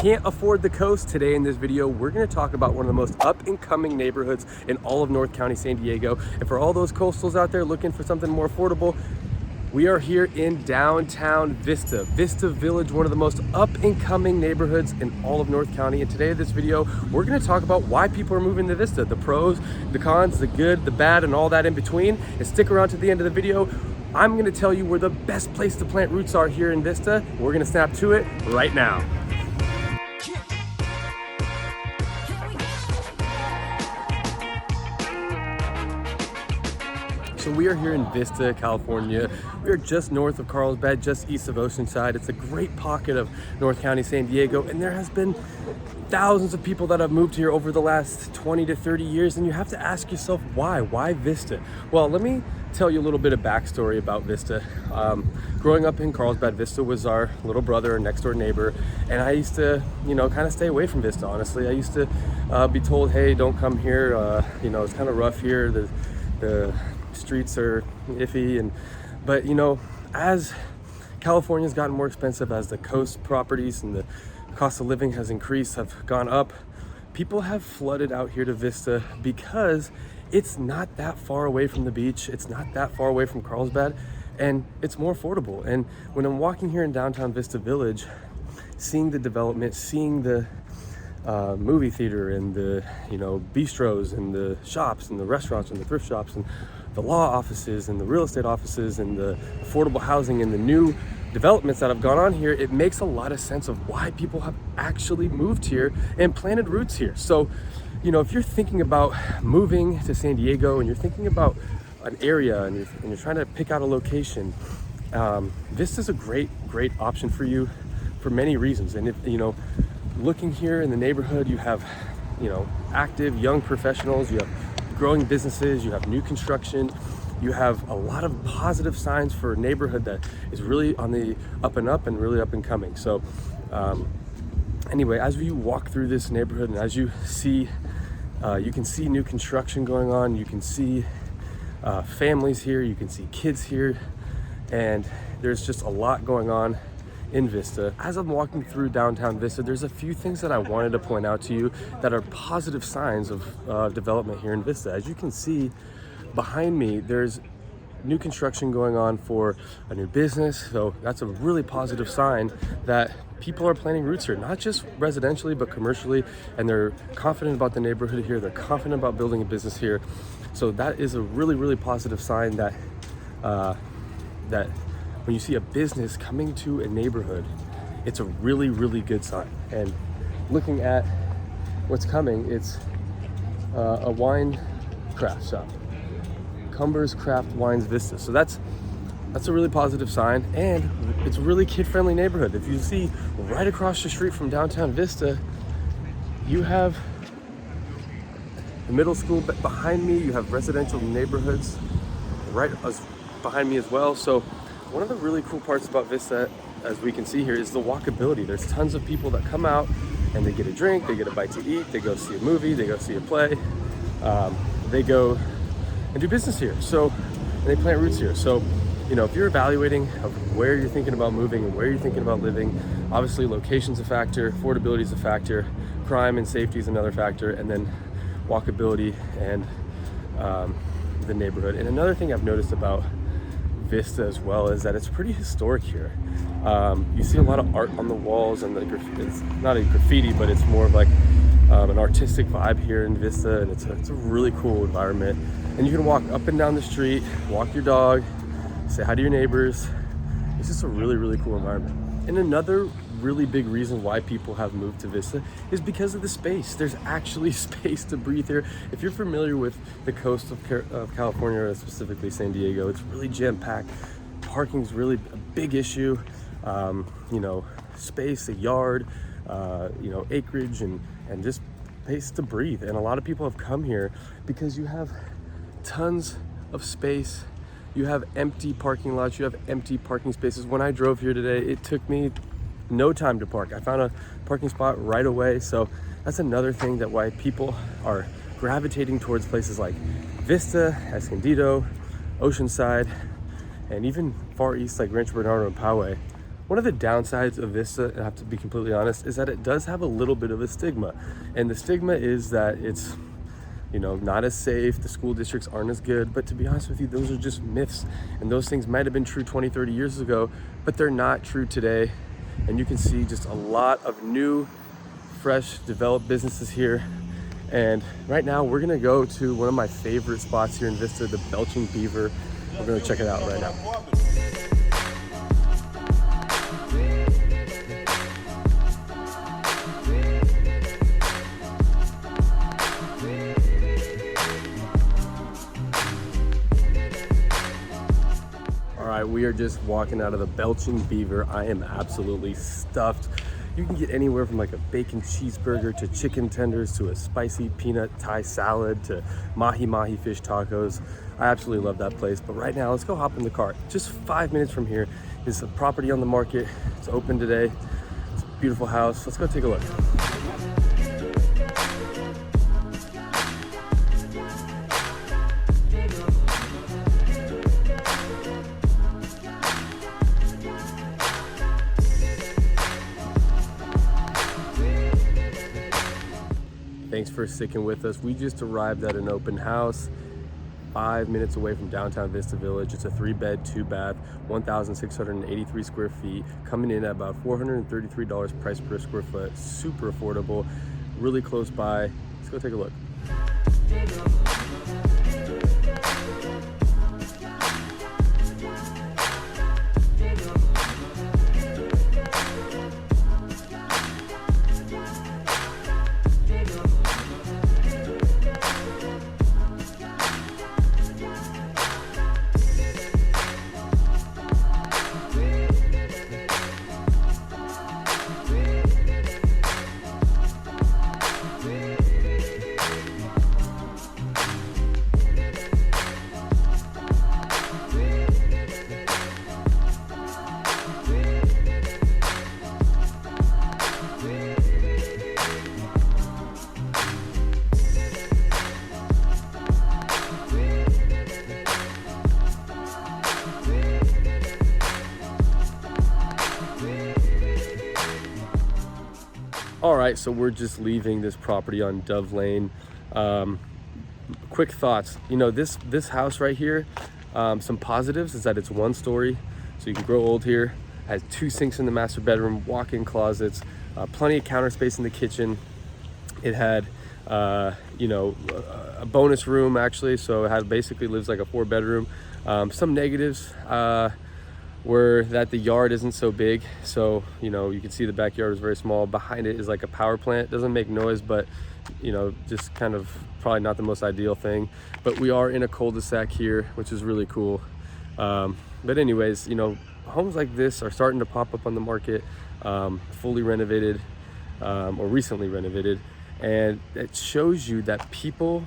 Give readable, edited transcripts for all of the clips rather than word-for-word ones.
can't afford the coast, today in this video, we're gonna talk about one of the most up-and-coming neighborhoods in all of North County, San Diego. And for all those coastals out there looking for something more affordable, we are here in downtown Vista Village, one of the most up-and-coming neighborhoods in all of North County. And today in this video, we're gonna talk about why people are moving to Vista, the pros, the cons, the good, the bad, and all that in between. And stick around to the end of the video. I'm gonna tell you where the best place to plant roots are here in Vista. We're gonna snap to it right now. So we are here in Vista, California. We are just north of Carlsbad, just east of Oceanside. It's a great pocket of North County, San Diego, and there has been thousands of people that have moved here over the last 20 to 30 years, and you have to ask yourself why? Why Vista? Well, let me tell you a little bit of backstory about Vista. Growing up in Carlsbad, Vista was our little brother, next door neighbor, and I used to, kind of stay away from Vista, honestly. I used to be told, hey, don't come here, it's kind of rough here. The streets are iffy, but as California's gotten more expensive, as the coast properties and the cost of living has increased, have gone up, people have flooded out here to Vista because it's not that far away from the beach, it's not that far away from Carlsbad, and it's more affordable. And when I'm walking here in downtown Vista Village, seeing the development, seeing the movie theater and the bistros and the shops and the restaurants and the thrift shops and the law offices and the real estate offices and the affordable housing and the new developments that have gone on here, it makes a lot of sense of why people have actually moved here and planted roots here. So, if you're thinking about moving to San Diego and you're thinking about an area and you're trying to pick out a location, Vista's a great option for you for many reasons. And if, looking here in the neighborhood, you have, active young professionals, you have growing businesses, you have new construction, you have a lot of positive signs for a neighborhood that is really on the up and up and really up and coming. So anyway, as you walk through this neighborhood and as you see, you can see new construction going on, you can see families here, you can see kids here, and there's just a lot going on in Vista. As I'm walking through downtown Vista, there's a few things that I wanted to point out to you that are positive signs of development here in Vista. As you can see behind me, there's new construction going on for a new business, so that's a really positive sign that people are planting roots here, not just residentially but commercially, and they're confident about the neighborhood here, they're confident about building a business here. So that is a really positive sign that when you see a business coming to a neighborhood, it's a really good sign. And looking at what's coming, it's a wine craft shop, Cumber's Craft Wines Vista. So that's a really positive sign, and it's a really kid-friendly neighborhood. If you see right across the street from downtown Vista, you have the middle school behind me, you have residential neighborhoods right behind me as well. So one of the really cool parts about Vista, as we can see here, is the walkability. There's tons of people that come out and they get a drink, they get a bite to eat, they go see a movie, they go see a play, they go and do business here. So, and they plant roots here. So, if you're evaluating of where you're thinking about moving and where you're thinking about living, obviously location's a factor, affordability is a factor, crime and safety is another factor, and then walkability and the neighborhood. And another thing I've noticed about Vista as well is that it's pretty historic here. You see a lot of art on the walls, and it's not a graffiti, but it's more of like an artistic vibe here in Vista, and it's a really cool environment. And you can walk up and down the street, walk your dog, say hi to your neighbors. It's just a really cool environment. And another really big reason why people have moved to Vista is because of the space. There's actually space to breathe here. If you're familiar with the coast of California, or specifically San Diego, it's really jam-packed. Parking's really a big issue. Space, a yard, acreage, and just space to breathe. And a lot of people have come here because you have tons of space. You have empty parking lots, you have empty parking spaces. When I drove here today, it took me no time to park. I found a parking spot right away. So that's another thing that why people are gravitating towards places like Vista, Escondido, Oceanside, and even far east like Rancho Bernardo and Poway. One of the downsides of Vista, I have to be completely honest, is that it does have a little bit of a stigma. And the stigma is that it's, you know, not as safe, the school districts aren't as good, but to be honest with you, those are just myths. And those things might have been true 20, 30 years ago, but they're not true today. And you can see just a lot of new, fresh, developed businesses here. And right now we're gonna go to one of my favorite spots here in Vista, the Belching Beaver. We're gonna check it out right now. All right, we are just walking out of the Belching Beaver. I am absolutely stuffed. You can get anywhere from like a bacon cheeseburger to chicken tenders to a spicy peanut Thai salad to mahi fish tacos. I absolutely love that place. But right now, let's go hop in the car. Just 5 minutes from here is a property on the market. It's open today. It's a beautiful house. Let's go take a look. Thanks for sticking with us. We just arrived at an open house 5 minutes away from downtown Vista Village. It's a 3-bed, 2-bath, 1,683 square feet, coming in at about $433 price per square foot. Super affordable, really close by. Let's go take a look. All right, so we're just leaving this property on Dove Lane. Quick thoughts. You know, this house right here, some positives is that it's 1 story, so you can grow old here. Has 2 sinks in the master bedroom, walk-in closets, plenty of counter space in the kitchen. It had, you know, a bonus room actually, so it had basically lives like a 4-bedroom. Some negatives were that the yard isn't so big, so you know, you can see the backyard is very small. Behind it is like a power plant. Doesn't make noise, but you know, just kind of probably not the most ideal thing. But we are in a cul-de-sac here, which is really cool. But anyways, you know, homes like this are starting to pop up on the market, fully renovated or recently renovated, and it shows you that people,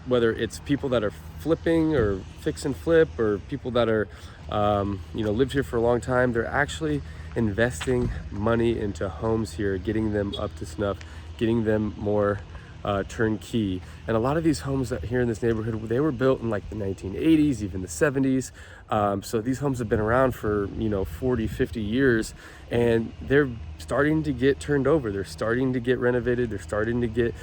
whether it's people that are flipping or fix and flip, or people that are you know, lived here for a long time, they're actually investing money into homes here, getting them up to snuff, getting them more turnkey. And a lot of these homes that here in this neighborhood, they were built in like the 1980s, even the 70s. So these homes have been around for, you know, 40, 50 years, and they're starting to get turned over. They're starting to get renovated. They're starting to get,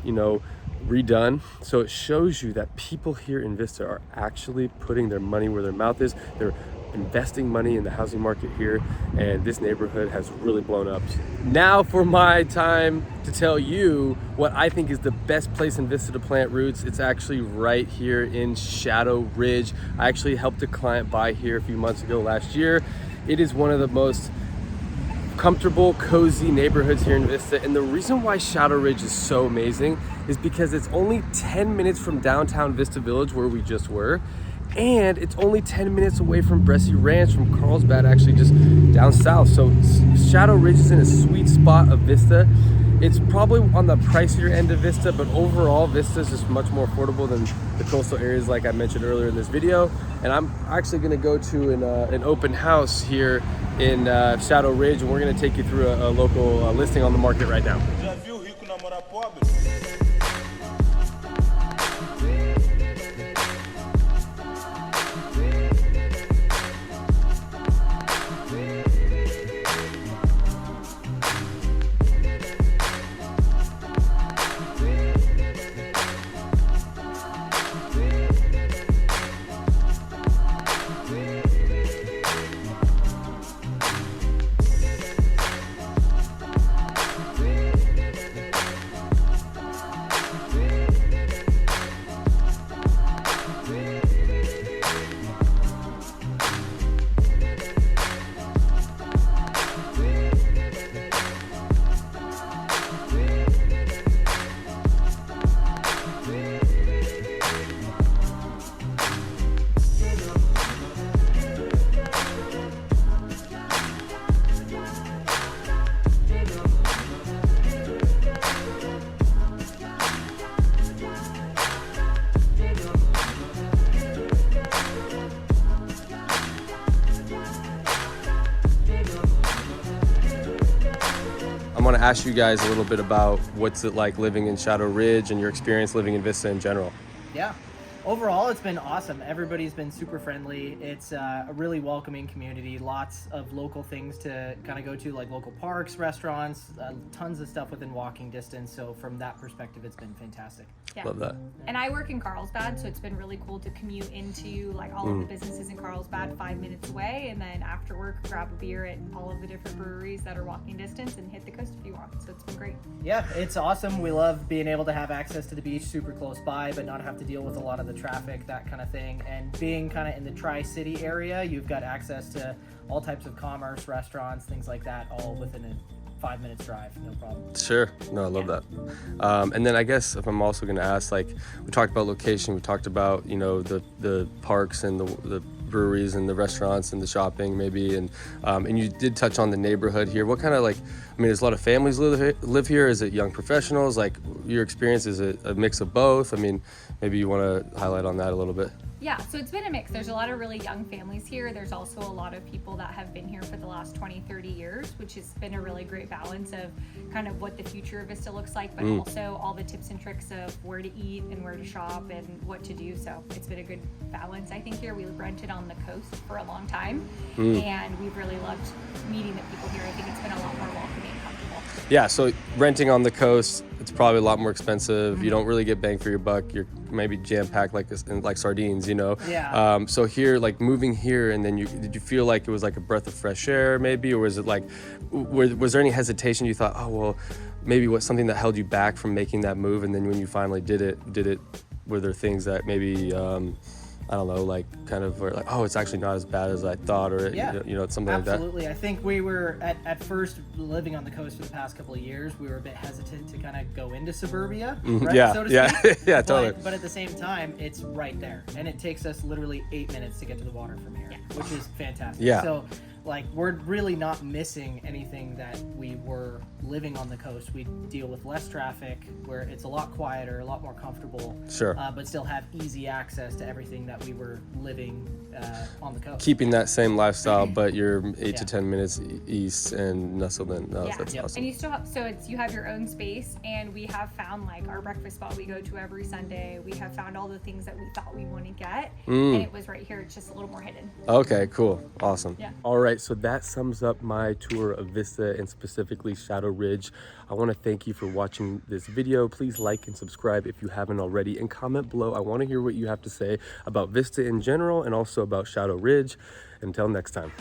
you know, redone. So it shows you that people here in Vista are actually putting their money where their mouth is. They're investing money in the housing market here, and this neighborhood has really blown up. Now for my time to tell you what I think is the best place in Vista to plant roots. It's actually right here in Shadow Ridge. I actually helped a client buy here a few months ago last year. It is one of the most comfortable, cozy neighborhoods here in Vista, and the reason why Shadow Ridge is so amazing is because it's only 10 minutes from downtown Vista Village, where we just were, and it's only 10 minutes away from Bressie Ranch, from Carlsbad, actually just down south. So Shadow Ridge is in a sweet spot of Vista. It's probably on the pricier end of Vista, but overall Vista is just much more affordable than the coastal areas like I mentioned earlier in this video. And I'm actually gonna go to an open house here in Shadow Ridge, and we're gonna take you through a local listing on the market right now. ask you guys a little bit about what's it like living in Shadow Ridge and your experience living in Vista in general. Yeah. Overall, it's been awesome. Everybody's been super friendly. It's a really welcoming community. Lots of local things to kind of go to, like local parks, restaurants, tons of stuff within walking distance. So from that perspective, it's been fantastic. Yeah. Love that. And I work in Carlsbad, so it's been really cool to commute into like all of the businesses in Carlsbad 5 minutes away, and then after work grab a beer at all of the different breweries that are walking distance and hit the coast if you want. So it's been great. Yeah, it's awesome. We love being able to have access to the beach super close by, but not have to deal with a lot of the traffic, that kind of thing. And being kind of in the Tri-City area, you've got access to all types of commerce, restaurants, things like that, all within a 5 minutes drive, no problem. Sure. No, I love that. And then I guess if I'm also going to ask, like, we talked about location, we talked about, you know, the parks and the breweries and the restaurants and the shopping maybe, and you did touch on the neighborhood here. What kind of, like, I mean, there's a lot of families live here. Is it young professionals? Like, your experience, is it a mix of both? I mean, maybe you want to highlight on that a little bit. Yeah, so it's been a mix. There's a lot of really young families here. There's also a lot of people that have been here for the last 20, 30 years, which has been a really great balance of kind of what the future of Vista looks like, but also all the tips and tricks of where to eat and where to shop and what to do. So it's been a good balance, I think, here. We rented on the coast for a long time, and we've really loved meeting the people here. I think it's been a lot more welcoming and comfortable. Yeah, so renting on the coast, it's probably a lot more expensive. You don't really get bang for your buck. You're maybe jam-packed like sardines, you know? Yeah. So here, like moving here, and then did you feel like it was like a breath of fresh air maybe? Or was it like, was there any hesitation? You thought, oh, well, maybe what's something that held you back from making that move? And then when you finally did it, were there things that maybe, I don't know, like kind of were like, oh, it's actually not as bad as I thought, or you know, it's something like that. Absolutely. I think we were at first living on the coast for the past couple of years. We were a bit hesitant to kind of go into suburbia, right? Yeah, so to yeah, speak. yeah, totally. But at the same time, it's right there, and it takes us literally 8 minutes to get to the water from here, which is fantastic. Yeah. So, like, we're really not missing anything that we were living on the coast. We deal with less traffic, where it's a lot quieter, a lot more comfortable. Sure. But still have easy access to everything that we were living on the coast. Keeping that same lifestyle, but you're 8 to 10 minutes east and nestled in. No, that's awesome. And you still have, so you have your own space, and we have found like our breakfast spot we go to every Sunday. We have found all the things that we thought we want to get, and it was right here. It's just a little more hidden. Okay, cool. Awesome. Yeah. All right, so that sums up my tour of Vista and specifically Shadow Ridge. I want to thank you for watching this video. Please like and subscribe if you haven't already, and comment below. I want to hear what you have to say about Vista in general and also about Shadow Ridge. Until next time.